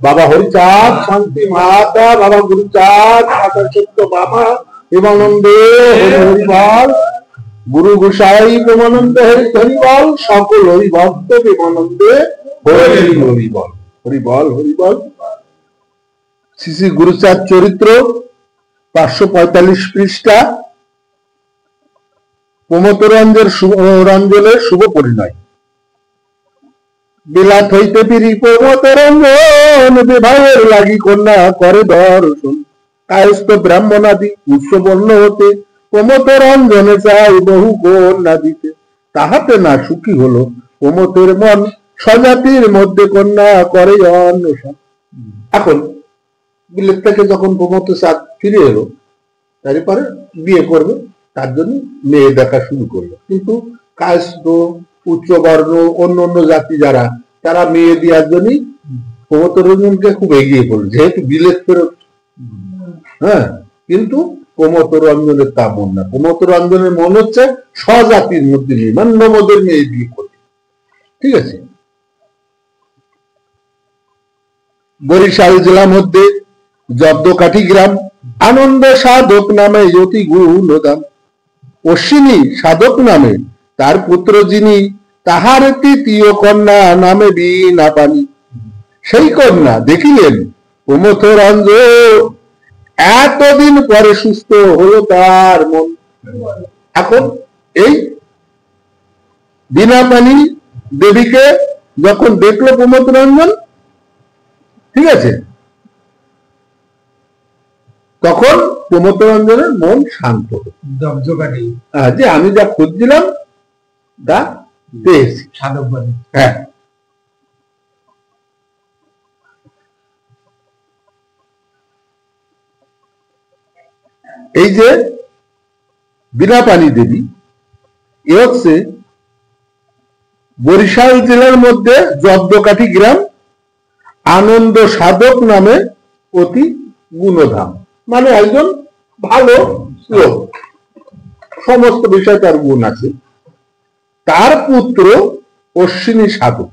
बाबा हरिचाँद शांति माता बाबा गुरुचाँद माता सत्य बाबा प्रेमानंदे हरि हरिवाल गुरु गोसाई प्रेमानंदे हरि हरिवाल सकल हरिभक्त प्रेमानंदे हरि हरिवाल हरिवाल हरिवाल। श्री श्री गुरुचाँद चरित्र 545 पृष्ठा प्रमोदरंजन शुभ परिणय। বিলাত হইতে ফিরি প্রমোদরঞ্জন বিবাহের লাগি কন্যা করে দর্শন। কায়স্থ ব্রাহ্মণাদি উচ্চ বর্ণ হতে প্রমোদরঞ্জনে চাই বহু কন্যা দিতে। তাহাতে না সুখী হলো প্রমোদের মন স্বজাতির মধ্যে কন্যা করে অন্বেষণ। এখন বিলেত থেকে যখন প্রমোদ চাঁদ ফিরে এলো তারপরে বিয়ে করবে তার জন্য মেয়ে দেখা শুরু করলো, কিন্তু কায়স্থ উচ্চ বর্ণ অন্য অন্য জাতি যারা তারা মেয়ে দেওয়ার জন্য প্রমোদরঞ্জনকে খুব এগিয়ে পড়লো, যেহেতু বিলেত ফেরত। হ্যাঁ, কিন্তু প্রমোদরঞ্জনের তা মন না। প্রমোদরঞ্জনের মন হচ্ছে স্বজাতির মধ্যে মেয়ে, মানে নমদের মেয়ে বিয়ে করবে। ঠিক আছে। বরিশাল জেলার মধ্যে জব্দকাঠি গ্রাম আনন্দ সাধক নামে যতি গুণদাম। অশ্বিনী সাধক নামে তার পুত্র যিনি, তাহার তৃতীয় কন্যা নামে বীণা পানি। সেই কন্যা দেখিলেন প্রমোদরঞ্জন, এতদিন পরে সুস্থ হলো তার মন। এখন এই বীণা পানি দেবীকে যখন দেখলো প্রমোদরঞ্জন, ঠিক আছে, তখন প্রমোদরঞ্জনের মন শান্ত হলো। যে আমি যা খুঁজছিলাম তা পেয়েছি। হ্যাঁ, এই যে বীণা পানি দেবী এ হচ্ছে বরিশাল জেলার মধ্যে জব্দকাঠি গ্রাম আনন্দ সাধক নামে অতি গুণধাম, মানে একজন ভালো লোক, সমস্ত বিষয় তার গুণ আছে। তার পুত্র অশ্বিনী সাধক,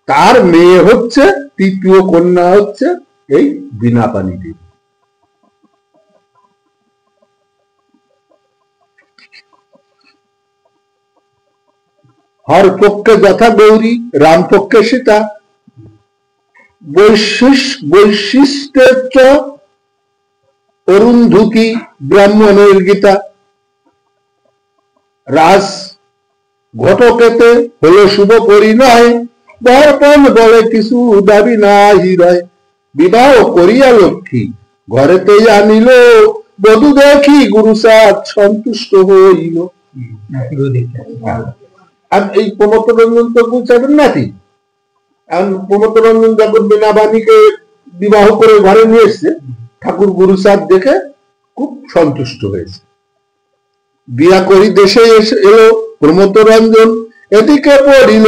তার মেয়ে হচ্ছে তৃতীয় কন্যা হচ্ছে এই বীণা পানি দেবী। হর পক্ষে যথা গৌরী, রাম পক্ষে সীতা, বৈশিষ্ট্য অরুন্ধুকি ব্রাহ্মণের গীতা। রাজ ঘটকেতে হলো শুভ পরিণয়, দর্পণ বলে কিছু দাবি না হৃদয়। বিবাহ করিয়া লক্ষ্মী ঘরেতেই আনিল, বধূ দেখি গুরুচাঁদ সন্তুষ্ট হইল। আর এই প্রমোদরঞ্জন তো গুরুচাঁদের নাতি। এখন প্রমোদরঞ্জন যখন বীণা পানিকে বিবাহ করে ঘরে নিয়ে এসছে, ঠাকুর গুরুচাঁদ দেখে খুব সন্তুষ্ট হয়েছে। বিয়া করি দেশে এলো প্রমোদরঞ্জন, এদিকে পড়িল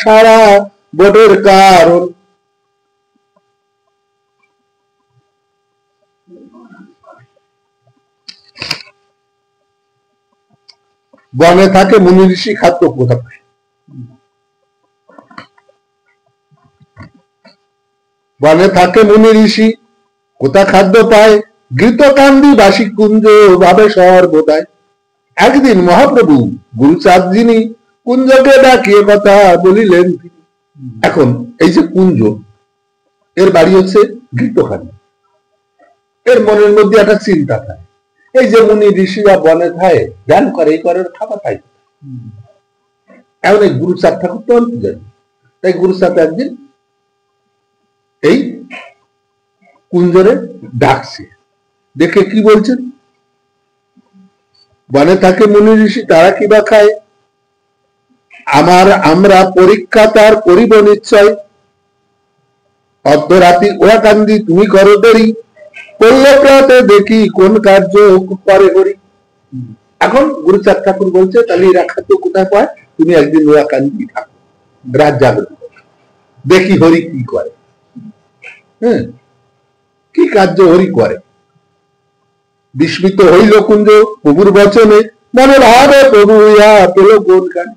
সারা বটের কারণ। বনে থাকে মুনি ঋষি, খাদ্য কোথা পায়? বনে থাকে মুনি ঋষি, কোথা খাদ্য পায়? গীতকান্দি বাসী কুঞ্জ ভাবে সর্বদাই। একদিন মহাপ্রভু গুরুচাঁদ যিনি কুঞ্জকে ডাকিয়ে কথা বলিলেন। এখন এই যে কুঞ্জ, এর বাড়ি হচ্ছে গীতকান্দি। এর মনের মধ্যে একটা চিন্তা থাকে, এই যে মুনি ঋষিরা বনে থাকে ধ্যান করে, এই করে খাবার খাই। এখন এই গুরুচাঁদ ঠাকুর তো অল্প জানি, তাই গুরুচাঁদ একদিন এই কুঞ্জরে ডাকছে, দেখে কি বলছেন? বনে থাকে মুনি ঋষি, তারা কি বা খায়? আমরা পরীক্ষা তার করিব নিশ্চয়। অর্ধরাতি ওয়া কান্দি তুমি করো দেরি, করলে প্রাতে দেখি কোন কার্য করে করি। এখন গুরুচাঁদ ঠাকুর বলছে, তাহলে এরা খাদ্য কোথায় পায়? তুমি একদিন ওয়া কান্দি থাকো, রাত জাগরণ দেখি হরি কি করে। হ্যাঁ, কি কার্য হরি করে। বিস্মিত হইল কুঞ্জ প্রভুর বচনে, মনে ভাবে প্রভু ইয়া পেল কোন কানে।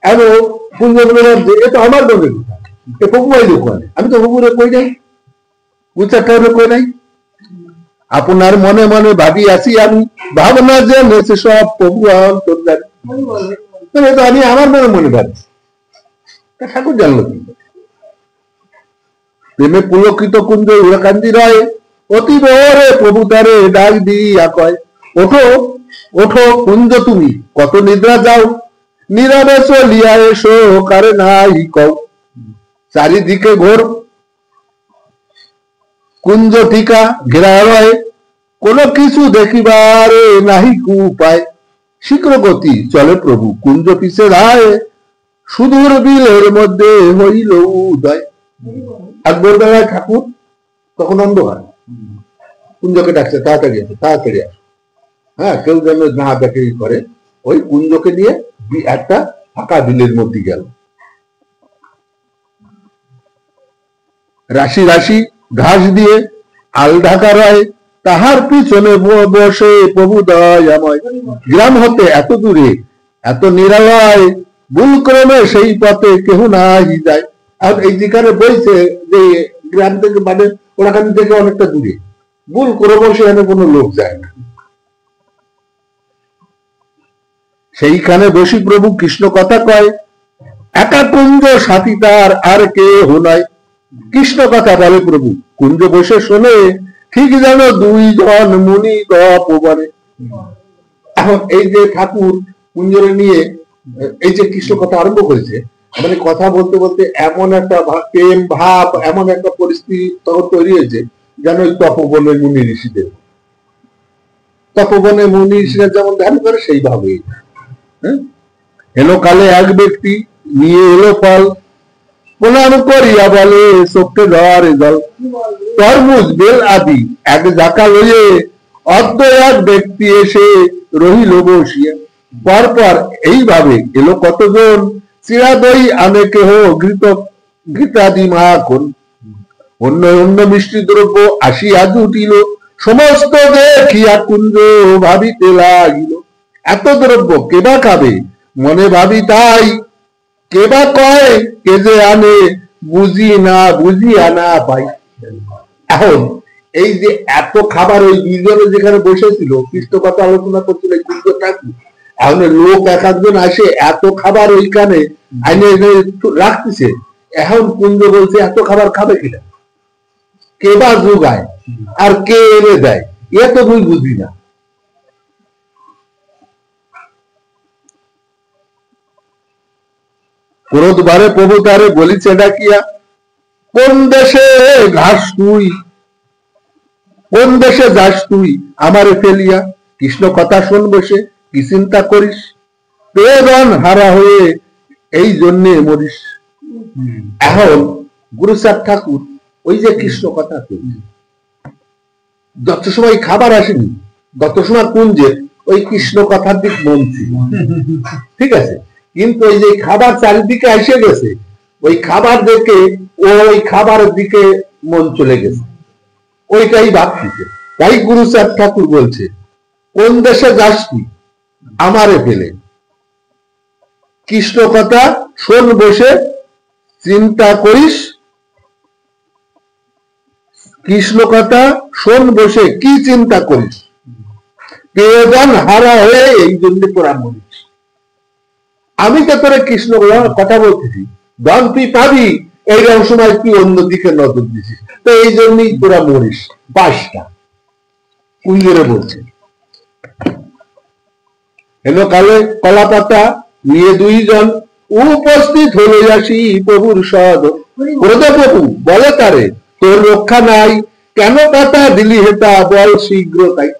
এমন কুঞ্জ বললাম যে এ তো আমার দলের কথা, এ প্রভুয়াই দোকানে, আমি তো প্রভুরে কই নাই, উচ্চারটা কই নাই। আপনার মনে মনে ভাবি আছি আমি, ভাবনা যে নেছে সব প্রভু অন্তর্যামী। তো আমি আমার মনে মনে ভাবছি, ঠাকুর জানলো কি? প্রেমে পুলকিত কুঞ্জ উড়াকান্দি রায়, অতি বরে প্রভু তারে ডাক দিয়া কয়, ওঠো ওঠো কুঞ্জ তুমি কত নিদ্রা যাও, নীরবে চলিয়া এসো কারে নাই কও। চারিদিকে ঘোর কুঞ্জ টিকা ঘেরা রয়, কোনো কিছু দেখিবারে নাহি উপায়। শীঘ্র গতি চলে প্রভু কুঞ্জ পিছে রায়, সুদূর বিলের মধ্যে হইল উদয়। একবার বেলায় ঠাকুর তখন অন্ধকার, কুঞ্জকে ডাকছে তাড়াতাড়ি আসো তাড়াতাড়ি আসো। হ্যাঁ, কেউ যেন না দেখে করে, ওই কুঞ্জকে নিয়ে একটা ফাঁকা বিলের মধ্যে গেল। রাশি রাশি ঘাস দিয়ে আল ঢাকা রয়, তাহার পিছনে বসে প্রভু দয়াময়। গ্রাম হতে এত দূরে এত নিরালয়, ভুল ক্রমে সেই পথে কেহ নাই যায়। আর এই যেখানে বইছে যে গ্রাম থেকে মানে ওখান থেকে অনেকটা দূরে, ভুল ক্রমে সেখানে কোনো লোক যায় না। সেইখানে বসি প্রভু কৃষ্ণ কথা কয়, একা কুঞ্জ সাথী তার আর কেহ নাই। কৃষ্ণ কথা বলে প্রভু, কুঞ্জ বসে শোনে, ঠিক যেন দুইজন মুনি তপবনে। এখন এই যে ঠাকুর কুঞ্জরে নিয়ে এই যে কৃষ্ণ কথা আরম্ভ করেছে, মানে কথা বলতে বলতে এমন একটা প্রেম ভাব, এমন একটা পরিস্থিতি তখন তৈরি হয়েছে যেন ওই তপবনের মুনি ঋষিদের, তপবনে মুনি ঋষিরা যেমন ধ্যান করে সেইভাবে। এলো কালে এক ব্যক্তি নিয়ে এলো ফল, প্রণাম করিয়া বলে চোখে ধরে জল। তরমুজ বেল আদি এক জাকা লইয়ে অর্ধ এক ব্যক্তি এসে রহিল বসিয়া। পরপর এইভাবে এলো কতজন, চিরা দই আনে কেহ ঘৃত ঘৃতাদি মাখন। অন্য অন্য মিষ্টি দ্রব্য আসিয়া জুটিল, সমস্ত দেখিয়া কুঞ্জ ভাবিতে লাগিল। এত দ্রব্য কেবা খাবে মনে ভাবি তাই, কেবা কয় কে যে আনে বুঝিয়া না পাই। এখন এই যে এত খাবার ওই দুইজনে যেখানে বসেছিল কৃষ্ণ কথা আলোচনা করছিল এই কুঞ্জ ঠাকুর, এখন লোক এক একজন আসে এত খাবার ওইখানে আইনে রাখতেছে। এখন কুঞ্জ বলছে এত খাবার খাবে কিনা, কে বা যোগায় আর কে এনে দেয়, এ তো তুই বুঝি না। ক্রোধবারে প্রভু তারে বলিছে ডাকিয়া, কোন দেশে ঘাস তুই, কোন দেশে যাস তুই আমারে ফেলিয়া। কৃষ্ণ কথা শোন বসে কি চিন্তা করিস, প্রেরণ হারা হয়ে এই জন্যে মরিস। এখন গুরুচাঁদ ঠাকুর ওই যে কৃষ্ণ কথা কইছে, যত সময় খাবার আসেনি তত সময় কুঞ্জের ওই কৃষ্ণ কথার দিক মন ছিল, ঠিক আছে। কিন্তু ওই যে খাবার চারিদিকে এসে গেছে, ওই খাবার দেখে ওই খাবারের দিকে মন চলে গেছে, ওইটাই ভাবতেছে। তাই গুরুচাঁদ ঠাকুর বলছে, কোন দেশে যাস তুই আমারে ফেলে, কৃষ্ণ কথা শোন বসে চিন্তা করিস। কৃষ্ণ কথা শোন বসে কি চিন্তা করিস, প্রিয়জন হারা হয়ে এই জন্য তোরা মরিস। আমি তো তোরা কৃষ্ণ কথা বলতেছি, ধন তুই পাবি, এইরকম সময় তুই অন্যদিকে নজর দিছিস, তো এই জন্যই তোরা মরিস। বাইশটা কুঞ্জরে বলছে। এলো কালে কলা পাতা নিয়ে দুইজন উপস্থিত হলে আসি প্রভুর সদ। প্রভু বলে তারে, তোর রক্ষা নাই, কেন পাতা দিলি হেতা বল শীঘ্র তাই।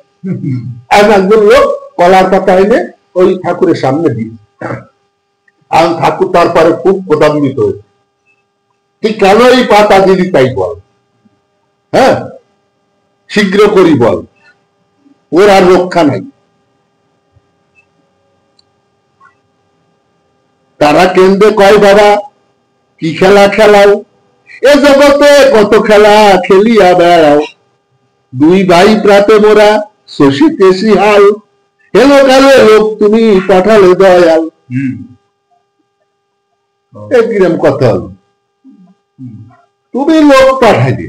একজন লোক কলার পাতা এনে ওই ঠাকুরের সামনে দিয়ে, আর ঠাকুর তারপরে খুব প্রতান্বিত হয়েছে, তুই কেন এই পাতা দিলি তাই বল, হ্যাঁ শীঘ্র করি বল, ওর আর রক্ষা নাই। তারা কেন্দ্রে কয় বাবা কি খেলা খেলাও, এ জগতে কত খেলা খেলিয়া বেড়াও। দুই ভাই প্রাতে মোরা শশীতে শিহাল, হেলো কালে লোক তুমি পাঠালে দয়াল। কিরম কথা হলো, তুমি লোক পাঠাইবে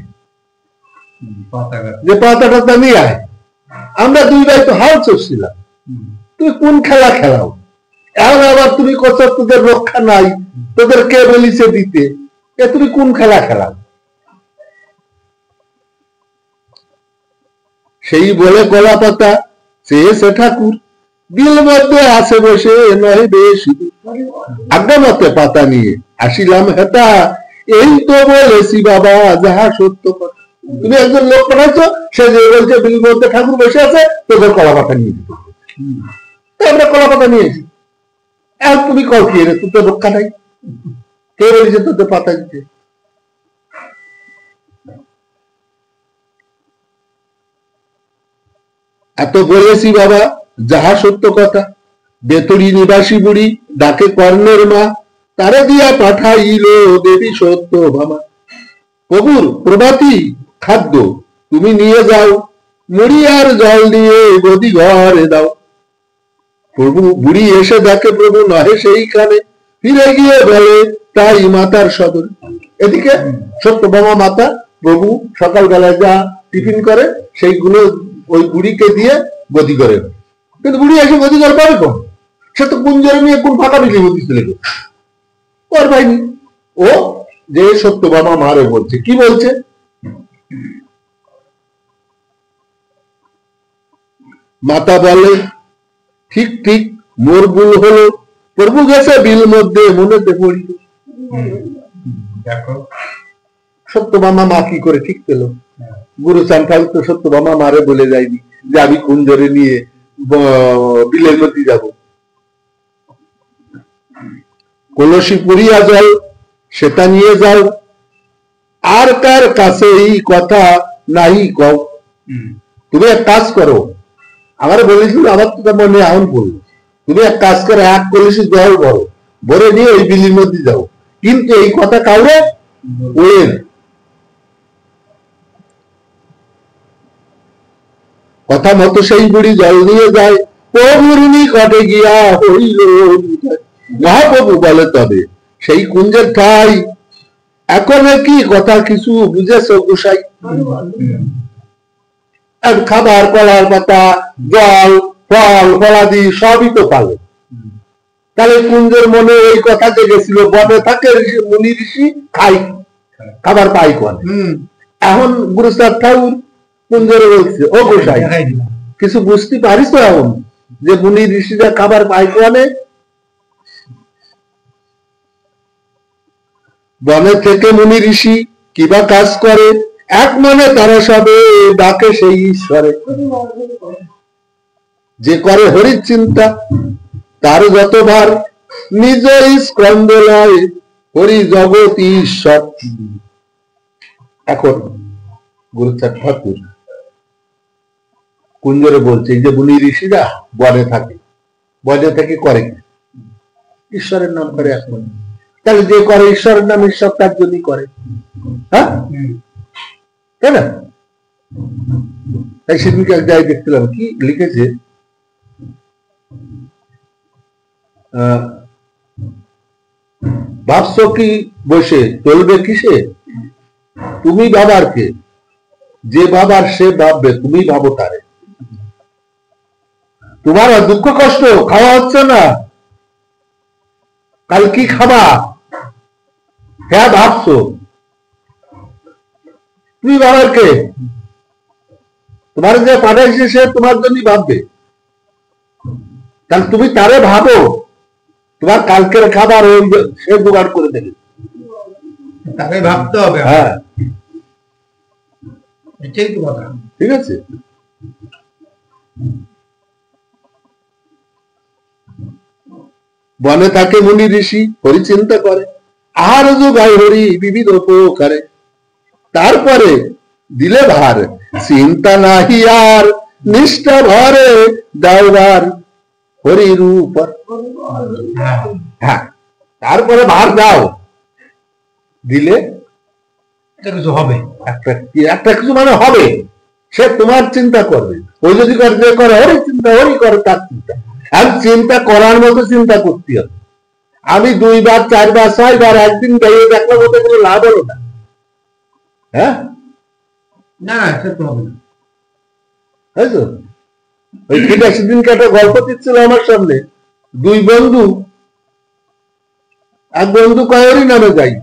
যে পাতা টাতা নিয়ে আয়। আমরা দুই ভাই তো হাল চড়ছিলাম, তুমি কোন খেলা খেলাও? এখন আবার তুমি কত তোদের রক্ষা নাই, তোদের কে বলিছে দিতে, তুমি কোন খেলা খেলাও? সেই বলে কলা পাতা চেয়েছে ঠাকুর, বিল মধ্যে আসে বসে নয় বেশি, আজ্ঞা মতে পাতা নিয়ে আসিলাম হেতা, এই তো বলেছি বাবা যাহা সত্য কথা। তুমি একজন লোক পাঠাচ্ছ, সে যে বলছে বিল মধ্যে ঠাকুর বসে আছে, তোদের কলা পাতা নিয়ে দিতে, আমরা কলা পাতা নিয়েছি। আর তুমি কল কি রে, তোদের রক্ষা নাই, কে বলেছে তোদের পাতা দিতে? এত বলেছি বাবা যাহা সত্য কথা, বেতড়ি নিবাসী বুড়ি ডাকে কর্ণের মা, তারে দিয়া পাঠাইল দেবী সত্য ভামা। প্রভুর প্রভাতী খাদ্য তুমি নিয়ে যাও, মুড়ি আর জল দিয়ে গদি ঘরে দাও। প্রভু বুড়ি এসে দেখে প্রভু নহে সেইখানে, ফিরে গিয়ে বলে তাই মাতার সদর। এদিকে সত্যভামা মাতা প্রভু সকালবেলায় যা টিফিন করে সেইগুলো ওই বুড়িকে দিয়ে গদি করে, কিন্তু বুড়ি এসে গদি করে পাবে কম? সে তো কুঞ্জরে নিয়ে কোন ফাঁকা বিলি গদি চলে গেল, ওর ভাইনি। ও যে সত্যভামা মারে বলছে, কি বলছে? মাতা বলে ঠিক ঠিক মোর ভুল হলো, প্রভু গেছে বিল মধ্যে মনেতে পড়িল। সত্যভামা মা কি করে ঠিক পেল? গুরু চান্তাল তো সত্যভামা মারে বলে যায়নি যে আমি কুঞ্জরে নিয়ে বিলের মধ্যে যাব। কলসি পুরিয়া জল সেটা নিয়ে যাও, আর কার কাছে এই কথা নাই কও। তুমি এক কাজ করো, আমার বলেছিল, আমার তো মনে এখন বললো, তুমি এক কাজ করে এক কলসি জল ভরো, ভরে নিয়ে ওই বিলির মধ্যে যাও, কিন্তু এই কথা কাউরে বলেন। কথা মতো সেই বুড়ি জল নিয়ে যায়, প্রভুর নিকটে গিয়া হইল। মহাপ্রভু বলে তবে সেই কুঞ্জের ঠাই, এখন কি কথা কিছু বুঝেছ গোসাই? আর খাবার, কলার পাতা, জল, ফল, ফলাদি সবই তো পালো। তাহলে কুঞ্জের মনে ওই কথা জেগেছিল, বনে থাকে মুনি ঋষি, খাই খাবার পাই কোন। এখন গুরুচাঁদ ঠাকুর কুঞ্জরে বলছে, ও গোসাই কিছু বুঝতে পারিস তো এখন যে মুনি ঋষিরা খাবার পাই কোনে? বনে থেকে মুনি ঋষি কিবা কাজ করে, এক মনে তারা সবে ডাকে সেই ঈশ্বরে। যে করে হরির চিন্তা তার যতবার, নিজ স্কন্দ লয় হরি জগৎ ঈশ্বর। এখন গুরুচাঁদ ঠাকুর কুঞ্জরে বলছে যে মুনি ঋষিরা বনে থাকে, বনে থেকে করে কি? ঈশ্বরের নাম করে এক মনে। তাহলে যে করে ঈশ্বরের নাম, ঈশ্বর তার জন্যই করে, হ্যাঁ তাই না? তাই সেদিনকে এক জায়গায় দেখছিলাম কি লিখেছে, ভাবছো কি বসে চলবে কিসে, তুমি বাবার কে, যে বাবার সে ভাববে, তুমি ভাবো তারে। তোমার দুঃখ কষ্ট খাওয়া হচ্ছে না, কাল কি খাবা হ্যাঁ ভাবছো, তুমি বাবার কে, তোমার যে পাঠাইছে সে তোমার জন্য ভাববে, তাহলে তুমি তারে ভাবো, তোমার কালকের খাবার ওই সে জোগাড় করে দেবে, তাকে ভাবতে হবে। হ্যাঁ এটাই তো কথা, ঠিক আছে। বনে থাকে মুনি ঋষি হরি চিন্তা করে, আহার যোগায় হরি বিবিধ উপকারে। তারপরে দিলে ভার চিন্তা নাহি আর, নিষ্ঠা ভরে দাওবার হরির উপর। হ্যাঁ তারপরে ভার দাও, দিলে কিছু হবে, একটা কিছু মানে হবে, সে তোমার চিন্তা করবে। ওই যদি করে যে করে হরি চিন্তা, হরি করে তার চিন্তা। আর চিন্তা করার মতো চিন্তা করতে হবে, আমি 2 বার 4 বার 6 বার একদিন গাইয়ে দেখলাম, ওতে কোনো লাভ হলো না। হ্যাঁ, না না, সে তো হবে না। বুঝছো? ওই ঠিক আছে, সেদিনকে একটা গল্প দিচ্ছিল আমার সামনে, 2 বন্ধু, এক বন্ধু কয় ওরই নামে যাই,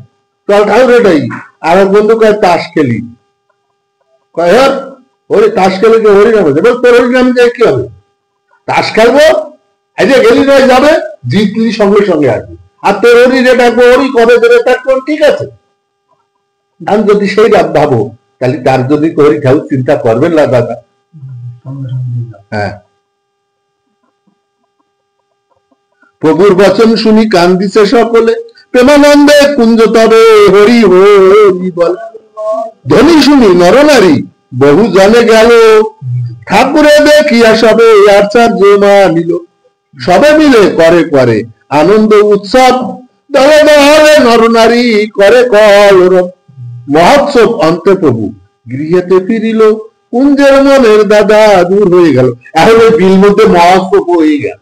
চল ঠাকুরে যাই, আর এক বন্ধু কয় তাস খেলি। কয় হ্যাঁ, ওরে তাস খেলে কি হরি নামে যাবে? তোর হরি নামে যাই কি হবে? তাস খেলবো, এই যে গেলি নয় যাবে, জিতলি সঙ্গে সঙ্গে আসবে, আর তোর হরি যে ডাকবো হরি কবে ধরে থাকবো, ঠিক আছে। আমি যদি সেই ভাবো, তাহলে তার যদি হরি ঠাকুর চিন্তা করবেন না দাদা। সঙ্গে সঙ্গে দিন। হ্যাঁ, প্রভুর বচন শুনি কান্দিছে সকলে, প্রেমানন্দে কুঞ্জ তবে হরি হরি বল। ধ্বনি শুনি নরনারী বহু জনে গেল, ঠাকুরে দেখিয়া সবে আচার্য মানিল। সবে মিলে করে করে আনন্দ উৎসব, দলে দলে নরনারী করে কলরব। মহোৎসব অন্তে প্রভু গৃহেতে ফিরিল, কুঞ্জের মনের দাদা দূর হয়ে গেল। এখন ওই বিল মধ্যে মহোৎসব হয়ে গেল।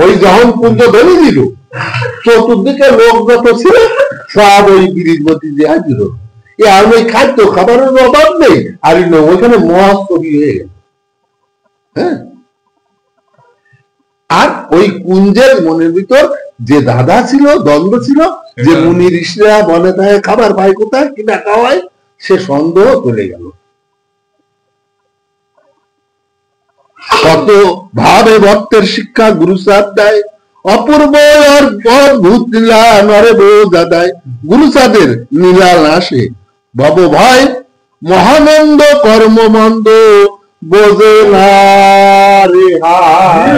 ওই যখন কুঞ্জ ধরে দিল, চতুর্দিকে লোক যত ছিল সব ওই ব্রিজ মধ্যে যে হাজির হল। আর ওই খাদ্য খাবারের অভাব নেই, আর ওইখানে মহাস্তবী হয়ে গেল। হ্যাঁ, আর ওই কুঞ্জের মনের ভিতর যে দাদা ছিল, দ্বন্দ্ব ছিল, যে মুনি ঋষিরা বনে থাকে খাবার পায় কোথায়, কিনা খাওয়ায়, সে সন্দেহ চলে গেল। কত ভাবে ভক্তের শিক্ষা গুরু সাদ দেয়, অপূর্ব অদ্ভুত লীলা নরে বোঝা দেয়। গুরু সাদের নীলা নাশে ভব ভয়, মহানন্দ কর্ম মন্দ বোঝে না রে হায়।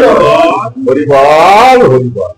হরিবল হরিবল।